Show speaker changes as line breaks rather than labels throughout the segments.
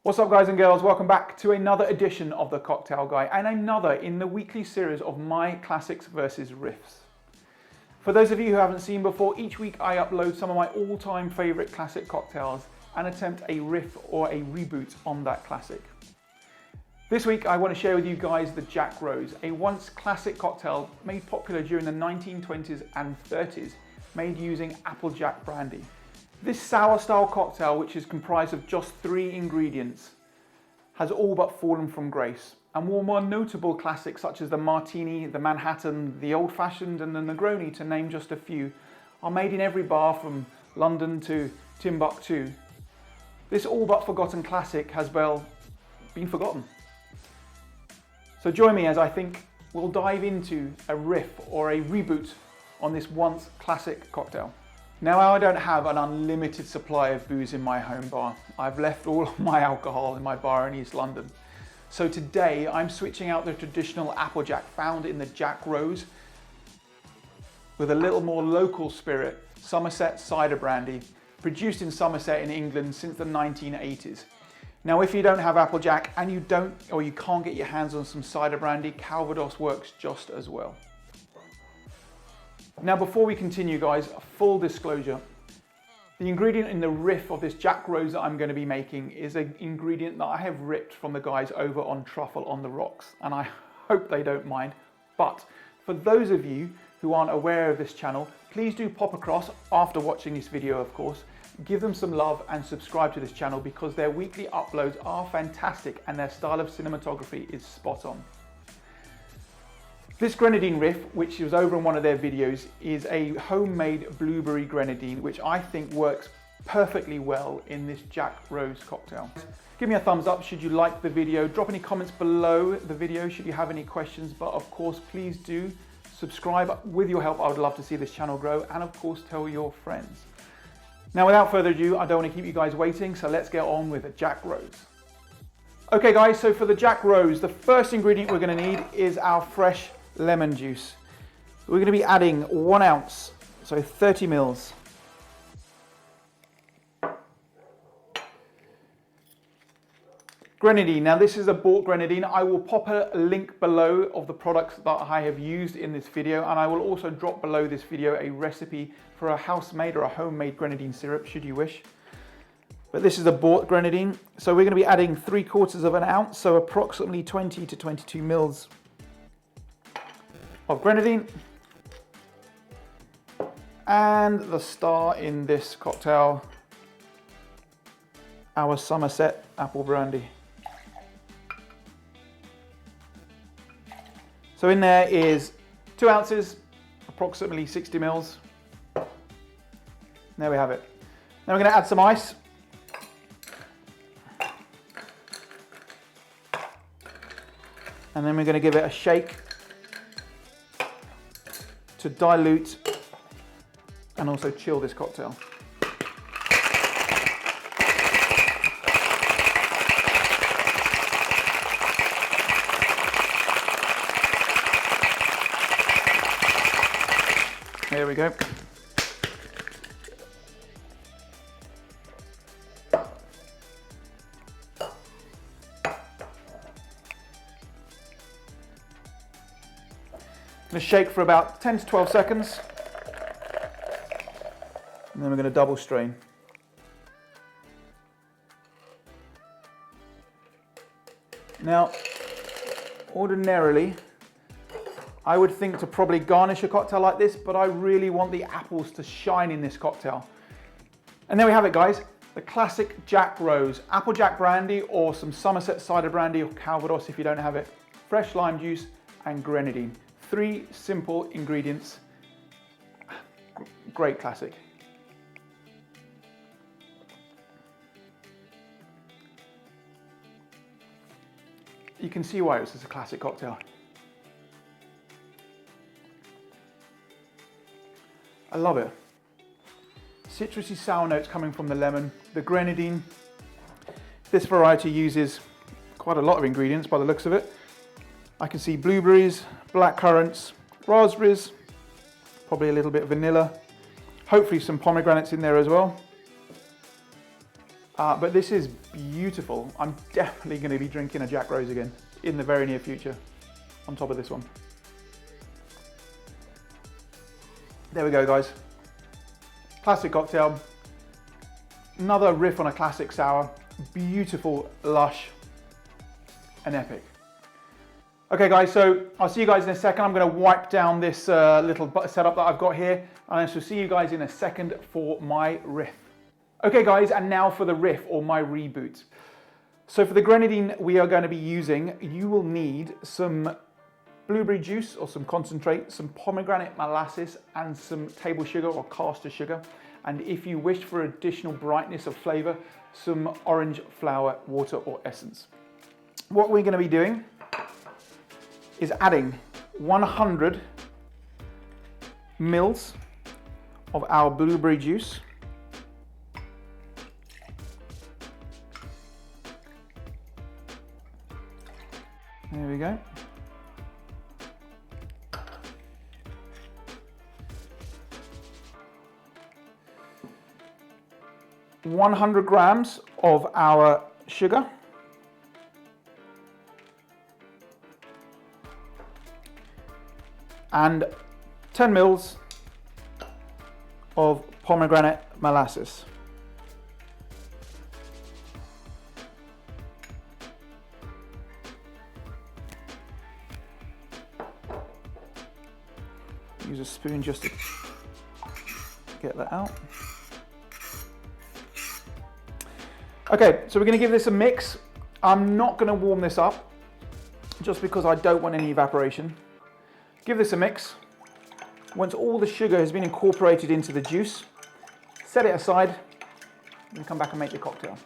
What's up guys and girls, welcome back to another edition of The Cocktail Guy and another in the weekly series of my classics versus riffs. For those of you who haven't seen before, each week I upload some of my all-time favourite classic cocktails and attempt a riff or a reboot on that classic. This week I want to share with you guys the Jack Rose, a once classic cocktail made popular during the 1920s and 30s, made using Applejack brandy. This sour style cocktail, which is comprised of just 3 ingredients, has all but fallen from grace. And more notable classics such as the Martini, the Manhattan, the Old Fashioned and the Negroni, to name just a few, are made in every bar from London to Timbuktu. This all but forgotten classic has, well, been forgotten. So join me as I think we'll dive into a riff or a reboot on this once classic cocktail. Now, I don't have an unlimited supply of booze in my home bar. I've left all of my alcohol in my bar in East London. So today I'm switching out the traditional Applejack found in the Jack Rose with a little more local spirit, Somerset Cider Brandy, produced in Somerset in England since the 1980s. Now, if you don't have Applejack and you can't get your hands on some cider brandy, Calvados works just as well. Now, before we continue guys, a full disclosure. The ingredient in the riff of this Jack Rose that I'm going to be making is an ingredient that I have ripped from the guys over on Truffle on the Rocks, and I hope they don't mind. But for those of you who aren't aware of this channel, please do pop across after watching this video, of course. Give them some love and subscribe to this channel because their weekly uploads are fantastic and their style of cinematography is spot on. This Grenadine riff, which was over in one of their videos, is a homemade Blueberry Grenadine, which I think works perfectly well in this Jack Rose cocktail. Give me a thumbs up should you like the video. Drop any comments below the video should you have any questions. But of course, please do subscribe. With your help, I would love to see this channel grow. And of course, tell your friends. Now, without further ado, I don't want to keep you guys waiting. So let's get on with the Jack Rose. Okay guys, so for the Jack Rose, the first ingredient we're going to need is our fresh lemon juice. We're going to be adding 1 ounce, so 30 mils. Grenadine. Now this is a bought grenadine. I will pop a link below of the products that I have used in this video, and I will also drop below this video a recipe for a house-made or a homemade grenadine syrup should you wish. But this is a bought grenadine. So we're going to be adding 3/4 of an ounce, so approximately 20 to 22 mils of grenadine, and the star in this cocktail, our Somerset apple brandy. So in there is 2 ounces, approximately 60 mils. There we have it. Now we're going to add some ice. And then we're going to give it a shake to dilute and also chill this cocktail. There we go. Going to shake for about 10 to 12 seconds, and then we're going to double strain. Now, ordinarily, I would think to probably garnish a cocktail like this, but I really want the apples to shine in this cocktail. And there we have it, guys. The classic Jack Rose, Applejack brandy or some Somerset cider brandy or Calvados if you don't have it, fresh lime juice and grenadine. 3 simple ingredients. Great classic. You can see why this is a classic cocktail. I love it. Citrusy sour notes coming from the lemon, the grenadine. This variety uses quite a lot of ingredients by the looks of it. I can see blueberries, black currants, raspberries, probably a little bit of vanilla, hopefully some pomegranates in there as well. But this is beautiful. I'm definitely going to be drinking a Jack Rose again in the very near future on top of this one. There we go, guys. Classic cocktail. Another riff on a classic sour. Beautiful, lush, and epic. Okay guys, so I'll see you guys in a second. I'm going to wipe down this little setup that I've got here, and I shall see you guys in a second for my riff. Okay guys, and now for the riff, or my reboot. So for the grenadine we are going to be using, you will need some blueberry juice or some concentrate, some pomegranate molasses, and some table sugar or caster sugar. And if you wish for additional brightness of flavor, some orange flower water or essence. What we're going to be doing is adding 100 mils of our blueberry juice. There we go. ,100 grams of our sugar. And 10 mils of pomegranate molasses. Use a spoon just to get that out. Okay, so we're going to give this a mix. I'm not going to warm this up just because I don't want any evaporation. Give this a mix. Once all the sugar has been incorporated into the juice, set it aside and come back and make your cocktail.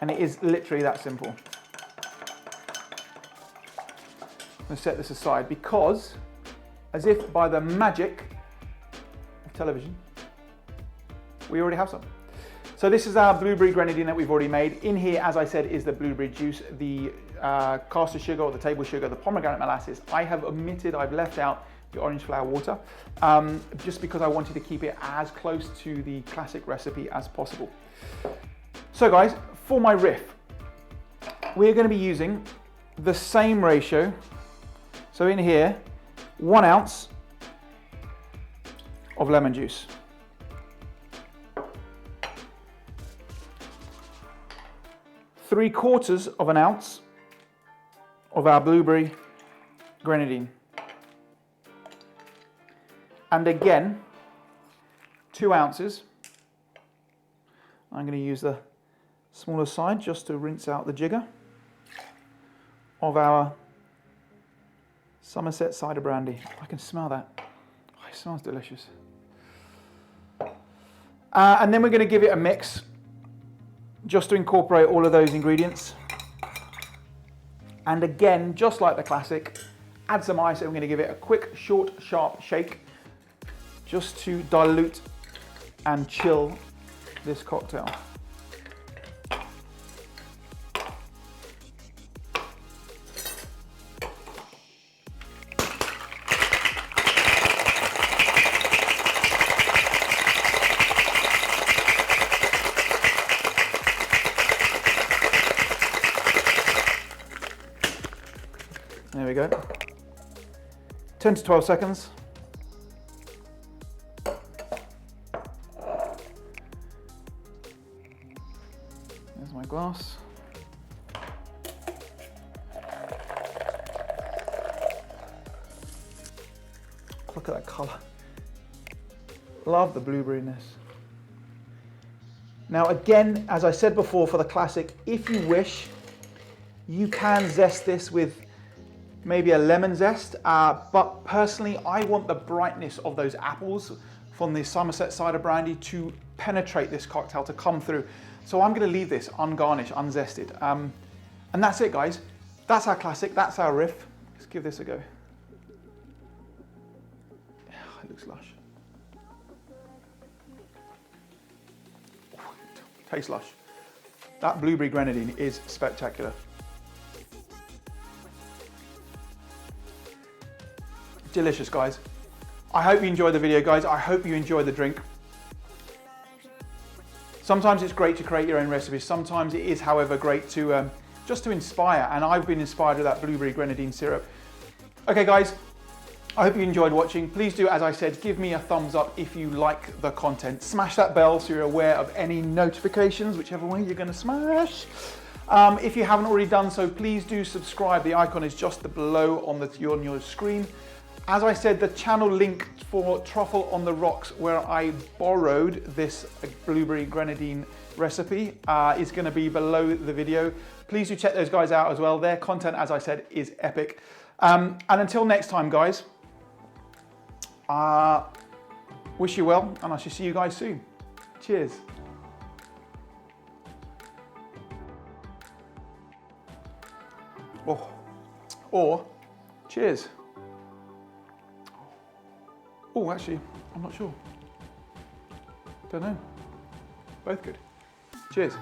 And it is literally that simple. I'm going to set this aside because, as if by the magic of television, we already have some. So this is our blueberry grenadine that we've already made. In here, as I said, is the blueberry juice, the caster sugar or the table sugar, the pomegranate molasses. I've left out the orange flower water, just because I wanted to keep it as close to the classic recipe as possible. So guys, for my riff, we're going to be using the same ratio. So in here, 1 ounce of lemon juice. 3/4 of an ounce of our blueberry grenadine. And again, 2 ounces. I'm going to use the smaller side just to rinse out the jigger of our Somerset Cider Brandy. I can smell that. Oh, it smells delicious. And then we're going to give it a mix just to incorporate all of those ingredients. And again, just like the classic, add some ice, and we're going to give it a quick, short, sharp shake just to dilute and chill this cocktail. There we go. 10 to 12 seconds. There's my glass. Look at that colour. Love the blueberryness. Now again, as I said before, for the classic, if you wish, you can zest this with maybe a lemon zest, but personally I want the brightness of those apples from the Somerset Cider Brandy to penetrate this cocktail, to come through. So I'm going to leave this ungarnished, unzested. And that's it, guys. That's our classic, that's our riff. Let's give this a go. It looks lush. Tastes lush. That blueberry grenadine is spectacular. Delicious, guys. I hope you enjoyed the video, guys. I hope you enjoyed the drink. Sometimes it's great to create your own recipes. Sometimes it is, however, great to just to inspire. And I've been inspired with that Blueberry Grenadine syrup. Okay, guys, I hope you enjoyed watching. Please do, as I said, give me a thumbs up if you like the content. Smash that bell so you're aware of any notifications, whichever way you're going to smash. If you haven't already done so, please do subscribe. The icon is just below on your screen. As I said, the channel link for Truffle on the Rocks, where I borrowed this Blueberry Grenadine recipe, is going to be below the video. Please do check those guys out as well. Their content, as I said, is epic. And until next time, guys, wish you well, and I shall see you guys soon. Cheers. Oh, or cheers. Oh, actually, I'm not sure. Don't know. Both good. Cheers.